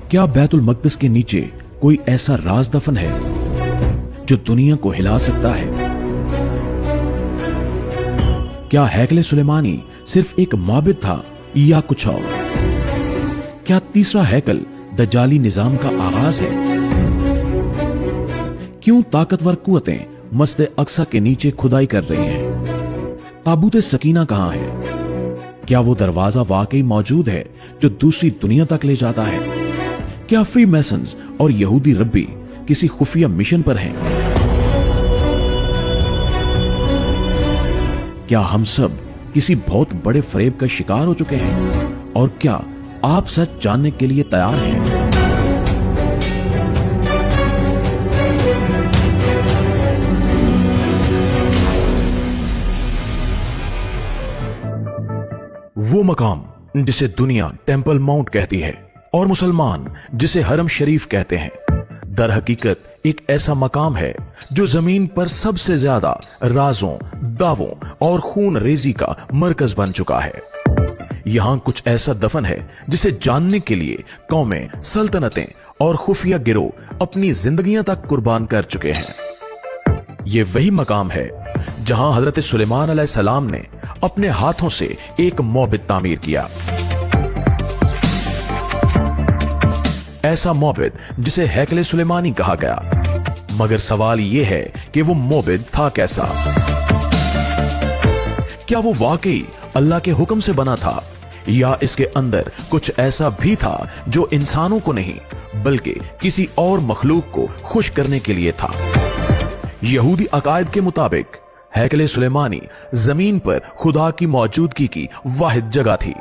क्या बैतुल मक़दिस के नीचे कोई ऐसा राज दफन है जो दुनिया को हिला सकता है? क्या हैकले सुलेमानी सिर्फ एक माबिद था या कुछ और? क्या तीसरा हैकल दज्जाली निजाम का आगाज है? क्यों ताकतवर कुव्वतें मस्जिद अक्सा के नीचे खुदाई कर रही हैं? ताबूत सकीना कहां है? क्या वो दरवाजा वाकई मौजूद है जो दूसरी दुनिया तक ले जाता है? क्या फ्री मैसन्स और यहूदी रब्बी किसी खुफिया मिशन पर हैं? क्या हम सब किसी बहुत बड़े फरेब का शिकार हो चुके हैं? और क्या आप सच जानने के लिए तैयार हैं? वो मकाम जिसे दुनिया टेंपल माउंट कहती है और मुसलमान जिसे हरम शरीफ कहते हैं, दर हकीकत एक ऐसा मकाम है जो जमीन पर सबसे ज्यादा राजों, दावों और खून रेजी का मरकज बन चुका है। यहां कुछ ऐसा दफन है जिसे जानने के लिए कौमें, सल्तनतें और खुफिया गिरोह अपनी जिंदगियां तक कुर्बान कर चुके हैं। ये वही मकाम है जहां हजरत सुलेमान अलैहिस्सलाम ने अपने हाथों से एक मौबिद तामीर किया। ऐसा मौबिद जिसे हैकले सुलेमानी कहा गया। मगर सवाल यह है कि वो मौबिद था कैसा? क्या वो वाकई अल्लाह के हुक्म से बना था या इसके अंदर कुछ ऐसा भी था जो इंसानों को नहीं बल्कि किसी और मखलूक को खुश करने के लिए था? यहूदी अकायद के मुताबिक हैकले सुलेमानी जमीन पर खुदा की मौजूदगी की वाहिद जगह थी।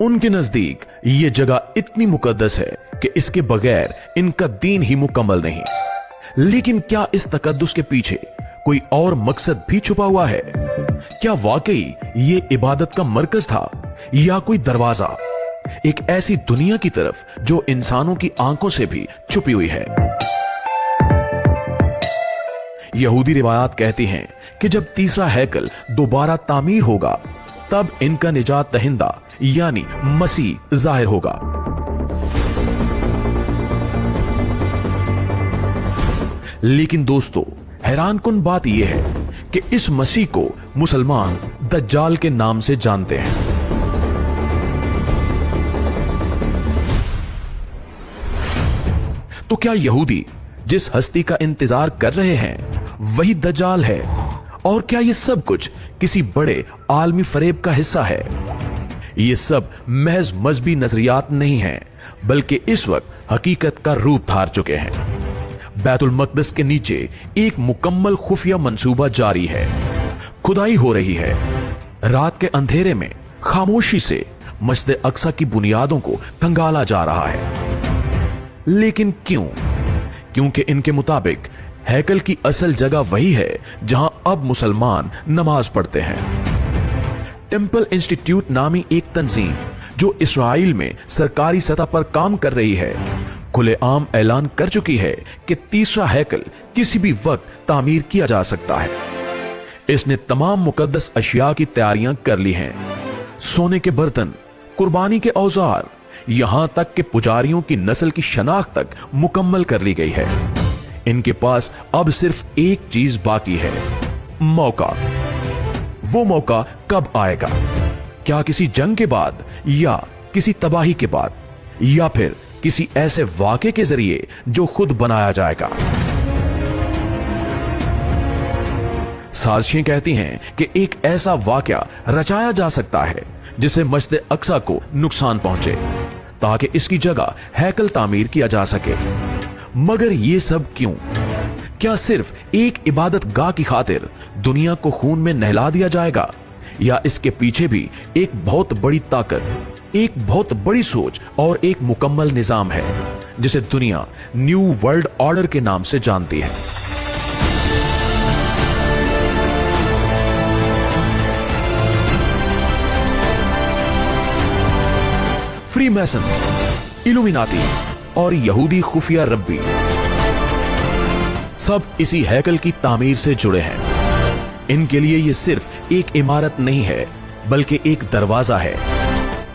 उनके नजदीक ये जगह इतनी मुकद्दस है कि इसके बगैर इनका दीन ही मुकम्मल नहीं। लेकिन क्या इस तकद्दुस के पीछे कोई और मकसद भी छुपा हुआ है? क्या वाकई ये इबादत का मरकज था या कोई दरवाजा एक ऐसी दुनिया की तरफ जो इंसानों की आंखों से भी छुपी हुई है? यहूदी रिवायात कहती हैं कि जब तीसरा हैकल दोबारा तामीर होगा तब इनका निजात दहिंदा यानी मसीह जाहिर होगा। लेकिन दोस्तों, हैरानकुन बात यह है कि इस मसीह को मुसलमान दज्जाल के नाम से जानते हैं। तो क्या यहूदी जिस हस्ती का इंतजार कर रहे हैं वही दज्जाल है? और क्या ये सब कुछ किसी बड़े आलमी फरेब का हिस्सा है? ये सब महज मजहबी नजरियात नहीं हैं, बल्कि इस वक्त हकीकत का रूप धार चुके हैं। बैतुल मक़दिस के नीचे एक मुकम्मल खुफिया मंसूबा जारी है। खुदाई हो रही है। रात के अंधेरे में खामोशी से मस्जिद अक्सा की बुनियादों को खंगाला जा रहा है। लेकिन क्यों? क्योंकि इनके मुताबिक हैकल की असल जगह वही है जहां अब मुसलमान नमाज पढ़ते हैं। टेंपल इंस्टीट्यूट नामी एक तंजीम जो इस्राइल में सरकारी सतह पर काम कर रही है, खुलेआम ऐलान कर चुकी है कि तीसरा हैकल किसी भी वक्त तामीर किया जा सकता है। इसने तमाम मुकद्दस अशिया की तैयारियां कर ली हैं। सोने के बर्तन, कुर्बानी के औजार, यहां तक कि पुजारियों की नस्ल की शनाख्त तक मुकम्मल कर ली गई है। इनके पास अब सिर्फ एक चीज बाकी है, मौका। वो मौका कब आएगा? क्या किसी जंग के बाद या किसी तबाही के बाद या फिर किसी ऐसे वाक़े के जरिए जो खुद बनाया जाएगा? साजिशें कहती हैं कि एक ऐसा वाक़या रचाया जा सकता है जिससे मस्जिद अक्सा को नुकसान पहुंचे ताकि इसकी जगह हैकल तामीर किया जा सके। मगर ये सब क्यों? क्या सिर्फ एक इबादत गाह की खातिर दुनिया को खून में नहला दिया जाएगा या इसके पीछे भी एक बहुत बड़ी ताकत, एक बहुत बड़ी सोच और एक मुकम्मल निजाम है जिसे दुनिया न्यू वर्ल्ड ऑर्डर के नाम से जानती है? फ्री मैसन्स, इल्यूमिनाती और यहूदी खुफिया रब्बी सब इसी हैकल की तामीर से जुड़े हैं। इनके लिए ये सिर्फ एक इमारत नहीं है बल्कि एक दरवाजा है।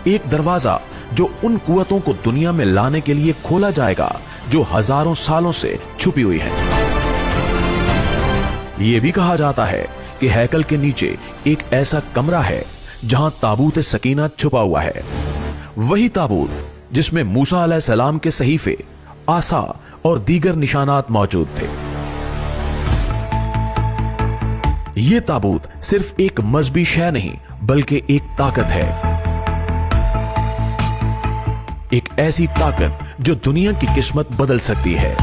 एक दरवाजा जो उन कुवतों को दुनिया में लाने के लिए खोला जाएगा जो हजारों सालों से छुपी हुई हैं। यह भी कहा जाता है कि हैकल के नीचे एक ऐसा कमरा है जहां ताबूत सकीना छुपा हुआ है, वही ताबूत जिसमें मूसा अलैहिस्सलाम के सहीफे, आसा और दीगर निशानात मौजूद थे। यह ताबूत सिर्फ एक मजहबी शय नहीं बल्कि एक ताकत है, एक ऐसी ताकत जो दुनिया की किस्मत बदल सकती है।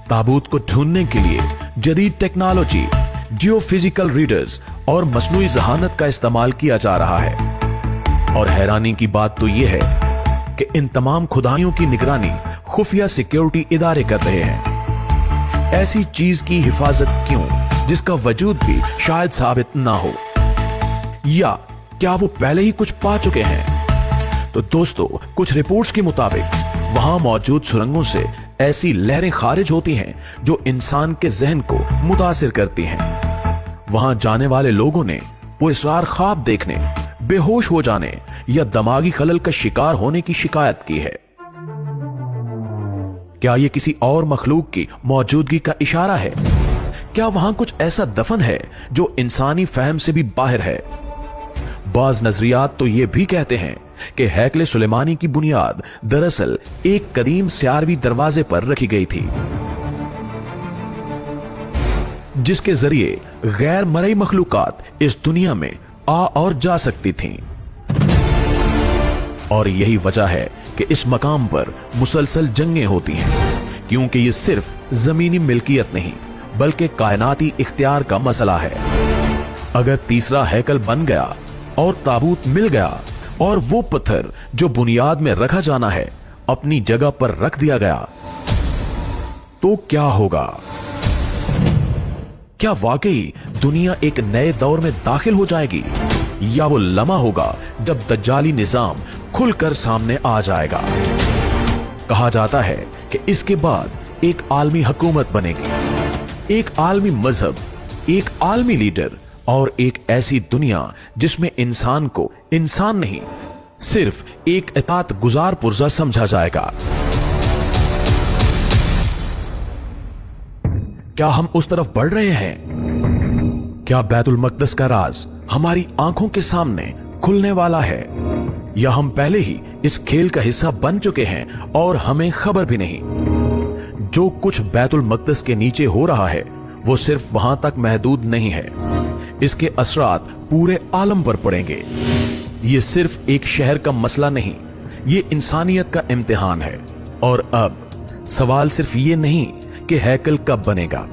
ताबूत को ढूंढने के लिए जदीद टेक्नोलॉजी, जियोफिजिकल रीडर्स और मसनूई ज़हानत का इस्तेमाल किया जा रहा है। और हैरानी की बात तो यह है कि इन तमाम खुदाइयों की निगरानी खुफिया सिक्योरिटी इदारे कर रहे हैं। ऐसी चीज की हिफाजत क्यों जिसका वजूद भी शायद साबित ना हो, या क्या वो पहले ही कुछ पा चुके हैं? तो दोस्तों, कुछ रिपोर्ट्स के मुताबिक वहां मौजूद सुरंगों से ऐसी लहरें खारिज होती हैं जो इंसान के जहन को मुतासिर करती हैं। वहां जाने वाले लोगों ने पुरस्कार ख्वाब देखने, बेहोश हो जाने या दिमागी खलल का शिकार होने की शिकायत की है। क्या यह किसी और मखलूक की मौजूदगी का इशारा है? क्या वहां कुछ ऐसा दफन है जो इंसानी फहम से भी बाहर है? बाज नजरियात तो यह भी कहते हैं कि हैकल सुलेमानी की बुनियाद दरअसल एक कदीम स्यारवी दरवाजे पर रखी गई थी, जिसके जरिए गैर मरई मखलूकात इस दुनिया में आ और जा सकती थीं। और यही वजह है कि इस मकाम पर मुसलसल जंगें होती हैं, क्योंकि यह सिर्फ जमीनी मिल्कियत नहीं बल्कि कायनाती इख्तियार का मसला है। अगर तीसरा हैकल बन गया और ताबूत मिल गया और वो पत्थर जो बुनियाद में रखा जाना है अपनी जगह पर रख दिया गया, तो क्या होगा? क्या वाकई दुनिया एक नए दौर में दाखिल हो जाएगी, या वो लम्हा होगा जब दज्जाली निजाम खुलकर सामने आ जाएगा? कहा जाता है कि इसके बाद एक आलमी हुकूमत बनेगी, एक आलमी मजहब, एक आलमी लीडर और एक ऐसी दुनिया जिसमें इंसान को इंसान नहीं सिर्फ एक इताअत गुजार पुर्जा समझा जाएगा। क्या हम उस तरफ बढ़ रहे हैं? क्या बैतुल मक़दस का राज हमारी आंखों के सामने खुलने वाला है, या हम पहले ही इस खेल का हिस्सा बन चुके हैं और हमें खबर भी नहीं? जो कुछ बैतुल मक़दस के नीचे हो रहा है वो सिर्फ वहां तक महदूद नहीं है, इसके असरात पूरे आलम पर पड़ेंगे। ये सिर्फ एक शहर का मसला नहीं, ये इंसानियत का इम्तिहान है। और अब सवाल सिर्फ ये नहीं कि हैकल कब बनेगा,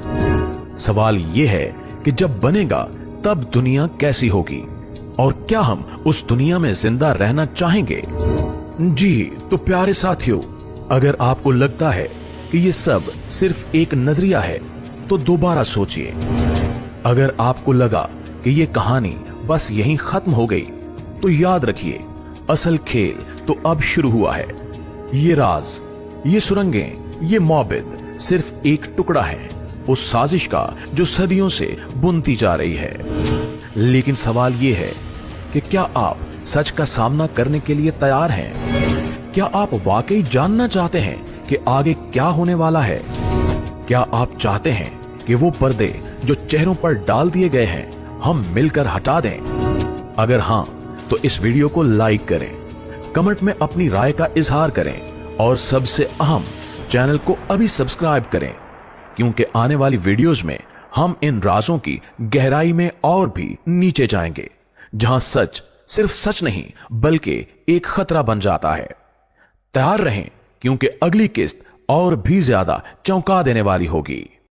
सवाल ये है कि जब बनेगा तब दुनिया कैसी होगी, और क्या हम उस दुनिया में जिंदा रहना चाहेंगे? जी तो प्यारे साथियों, अगर आपको लगता है कि ये सब सिर्फ एक नजरिया है तो दोबारा सोचिए। अगर आपको लगा कि ये कहानी बस यहीं खत्म हो गई, तो याद रखिए, असल खेल तो अब शुरू हुआ है। ये राज, ये सुरंगें, ये मौबिद सिर्फ एक टुकड़ा है उस साजिश का जो सदियों से बुनती जा रही है। लेकिन सवाल यह है कि क्या आप सच का सामना करने के लिए तैयार हैं? क्या आप वाकई जानना चाहते हैं कि आगे क्या होने वाला है? क्या आप चाहते हैं कि वो पर्दे जो चेहरों पर डाल दिए गए हैं हम मिलकर हटा दें? अगर हां, तो इस वीडियो को लाइक करें, कमेंट में अपनी राय का इजहार करें और सबसे अहम, चैनल को अभी सब्सक्राइब करें, क्योंकि आने वाली वीडियोस में हम इन राजों की गहराई में और भी नीचे जाएंगे, जहां सच सिर्फ सच नहीं बल्कि एक खतरा बन जाता है। तैयार रहें, क्योंकि अगली किस्त और भी ज्यादा चौंका देने वाली होगी।